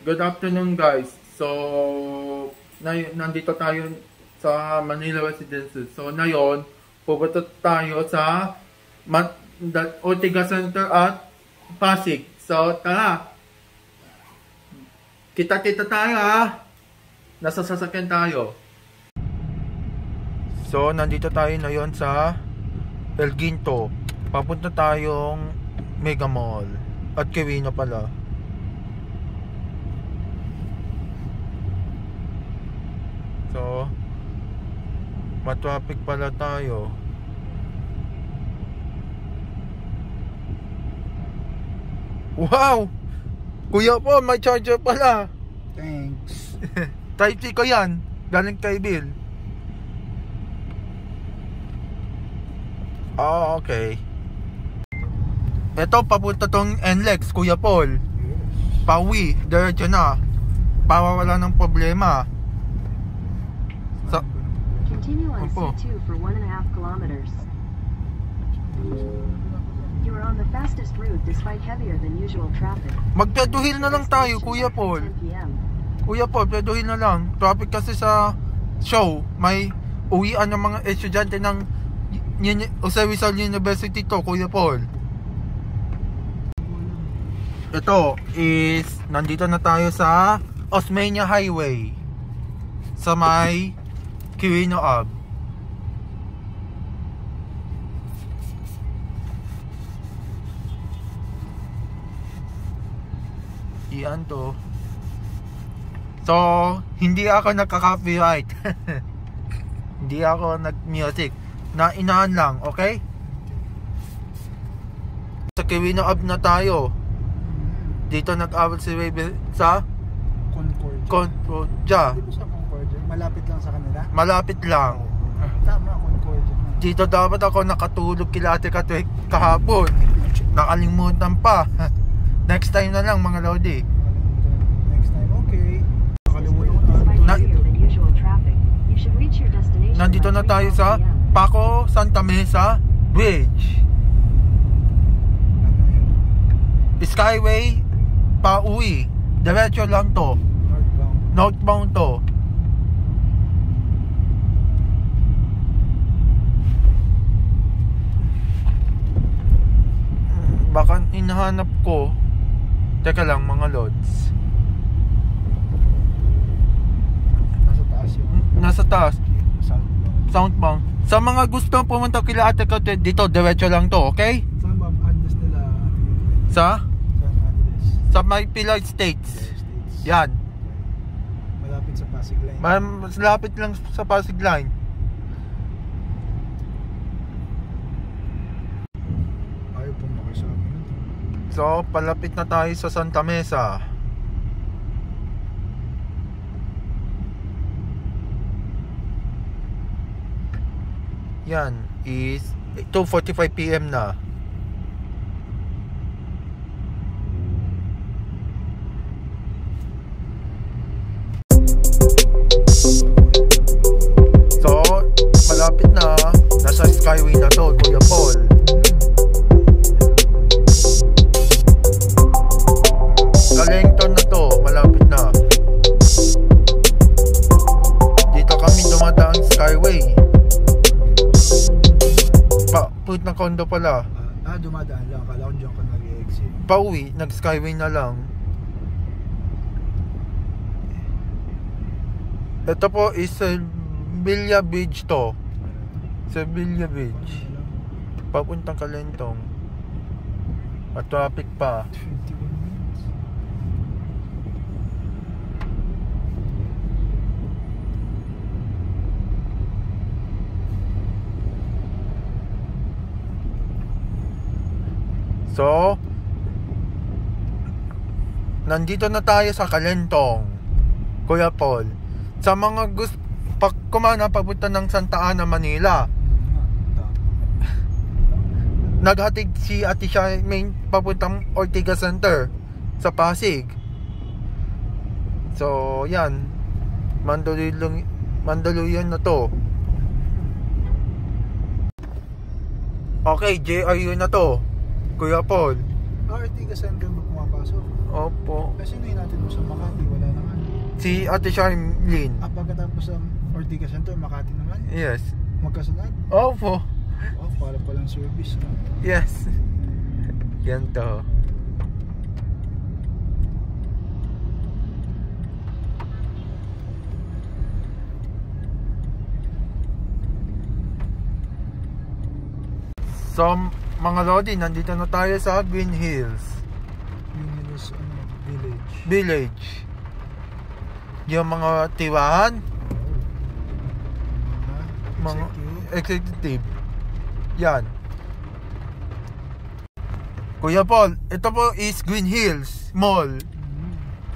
Good afternoon guys. So, nandito tayo sa Manila Residences. So, ngayon, pupunta tayo sa Ortigas Center at Pasig. So, tara! Kita-kita tayo ha! Nasa sasakyan tayo. So, nandito tayo ngayon sa El Ginto. Papunta tayong Mega Mall. At Quirino pala. So, matraffic pala tayo. Wow! Kuya po, may charger pala. Thanks. Type-C ko yan. Galing kay Bill. Oh, okay. Ito, papunta tong NLEX, Kuya Paul. Pauwi, diretso na. Para wala ng problema. Continue on C2 for 1.5 kilometers. You are on the fastest route despite heavier than usual traffic. Mag-Pedro Hill na lang tayo, Kuya Paul. Kuya Paul, Pedro Hill na lang. Traffic kasi sa show. May uwian ng mga estudyante ng Jose Rizal University to, Kuya Paul. Ito is, nandito na tayo sa Osmeña Highway. Sa may Quirino Ave. Iyan to. So, hindi ako nagka-copyright. Hindi ako nag-music. Inahan lang, okay? Sa Quirino Ave na tayo. Dito nag-abot si Raven sa Concordia. Malapit lang sa kanila? Malapit lang. Tama, Concordia. Dito dapat ako nakatulog kila Ate Katwek kahapon. Nakalimutan pa. Next time na lang mga Lodi. Next time, okay. Nandito na tayo sa Paco Santa Mesa Bridge. Skyway pauwi. Diretso lang to. Northbound to. Baka hinahanap ko. Teka lang mga lods. Nasa taas yun. Nasa taas. Southbound. Sa mga gusto pumunta kila Ate Katwek, dito diretso lang to, okay? Saan ba ang address nila? Sa? Saan address? Sa may Pilar States. Yan. Malapit sa Pasig Line. Mas lapit lang sa Pasig Line. Ayaw po makisama. So, palapit na tayo sa Santa Mesa. Yan is 2:45 PM na. So, malapit na. Nasa Skyway na to, Kuya Paul. Kalengton na to, malapit na. Dito kami dumadaan Skyway. Put na condo pala. Dumadaan lang. Akala ko dyan ka nag-exit. Pauwi, nag-Skyway na lang. Ito po is Sevilla Bridge to. Sevilla Bridge. Papuntang Kalentong. At traffic pa. 21 minutes. So, nandito na tayo sa Kalentong, Kuya Paul. Sa mga gusto kumana papunta ng Santa Ana, Manila, naghatid si Ate Charmaine papuntang Ortigas Center sa Pasig. So, yan. Mandaluyong na to. Okay, JRU na to, Kuya Paul. Ortigas Center ba pumapasok? Opo. Kasi yun natin mo sa Makati, wala naman. Si Ate Charlene. Pagkatapos sa Ortigas Center, Makati naman? Yes. Magkasunod? Opo. Oh, para palang service na. Yes. Yan to. So, mga Lodi, nandito na tayo sa Green Hills Green Hills, village. Village. Yung mga tiwahan, mga executive. Yan. Kuya Paul, ito po is Green Hills Mall.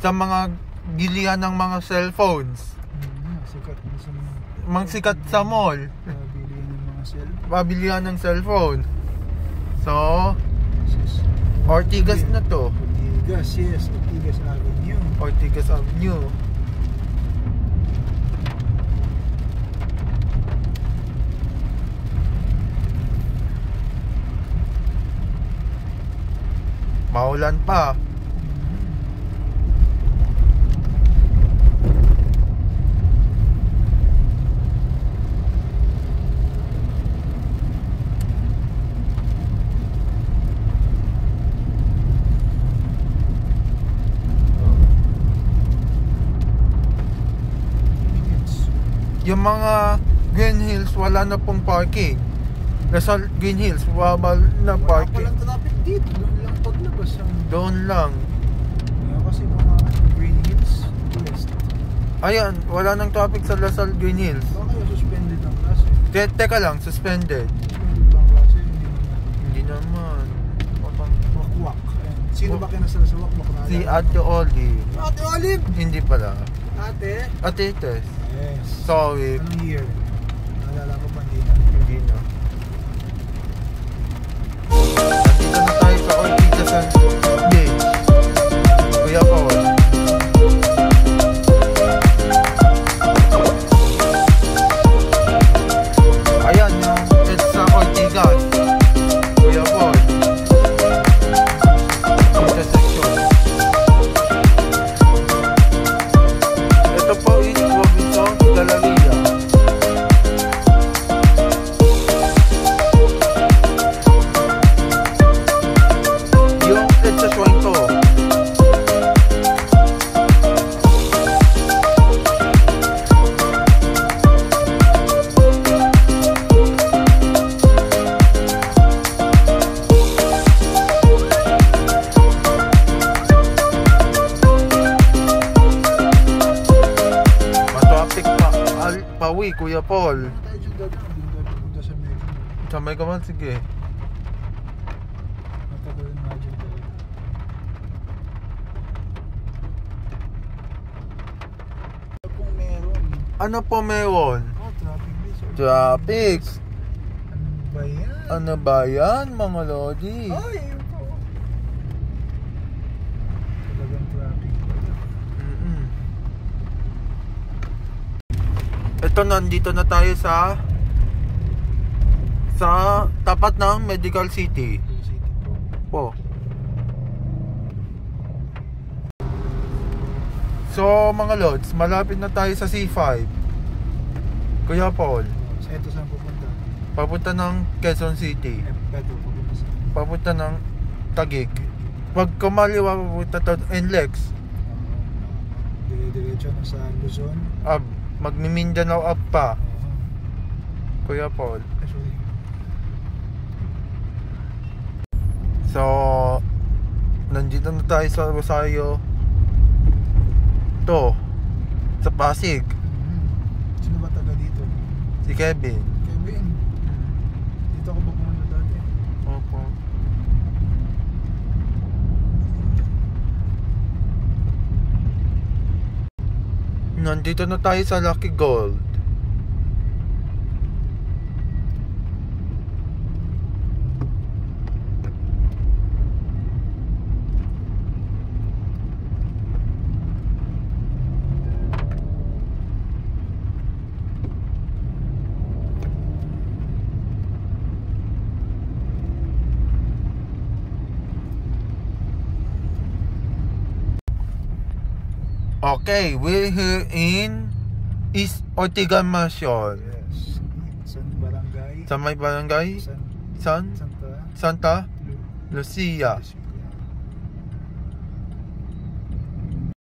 Sa mga gilihan ng mga cellphones. Sikat na sa Mga sikat sa mall. bilihan ng mga cellphone. Pabilihan ng cellphone. So, Ortigas na to. Ortigas, yes. Ortigas Avenue. Ortigas Avenue. Maulan pa. Yung mga Green Hills, wala na pong parking. Nasa Green Hills, wabal na parking. Wala palang traffic dito. Doon lang paglabas ang... Doon lang. Ngayon kasi mga Green Hills West. Ayan, wala nang traffic sa Lasal Green Hills. Baka yung suspended ang klase. Teka lang, suspended. Suspended ang klase. Hindi naman. Wakwak. Ayan. Sino ba kinasal sa wakwak? Si Ate Olive. Ate Olive! Hindi pala. Ate? Ate Tess. Yes. Sorry. Anong year? Naalala ko pa hindi na. Hindi na. Nandito na tayo sa Ortigas Beach. Kuya Paul. Ayan yung it's sa Ortigas. Kuya Paul. Intersection. Ito po is Robinson Galleria. Yung intersection to. Matraffic pa. Pawi, Kuya Paul. Ano tayo dyan dadaan? Doon tayo pupunta sa Mega. Sa Mega Mall, sige. Matagal na dyan talaga. Ano pong meron? Ano po meron? Oh, traffic police. Traffic. Ano ba yan? Ano ba yan, mga Lodi? Ay, yun po. Talagang traffic pala. Mm-mm. Ito, nandito na tayo sa tapat ng Medical City. Yung city po. Po. So, mga Lods, malapit na tayo sa C5. Kuya Paul, Sa ito saan pupunta? papunta ng Quezon City. Pedro pupunta sa... Papunta ng Taguig. Pag kumaliwa, papunta to NLEX. Dire-diretso na sa Luzon. Magmi-Mindanao up pa. Kuya Paul. Sorry. So, nandito na tayo sa Rosario. To, sa Pasig. Sino ba taga dito? Si Kevin. Kevin. Dito ako ba pumunta dati? Opo. Nandito na tayo sa Lucky Gold. Okay, we're here in East Ortigan Mansion. Yes. San barangay? Sa may barangay? San, San? Santa Santa Lu- Lucia. Lucia.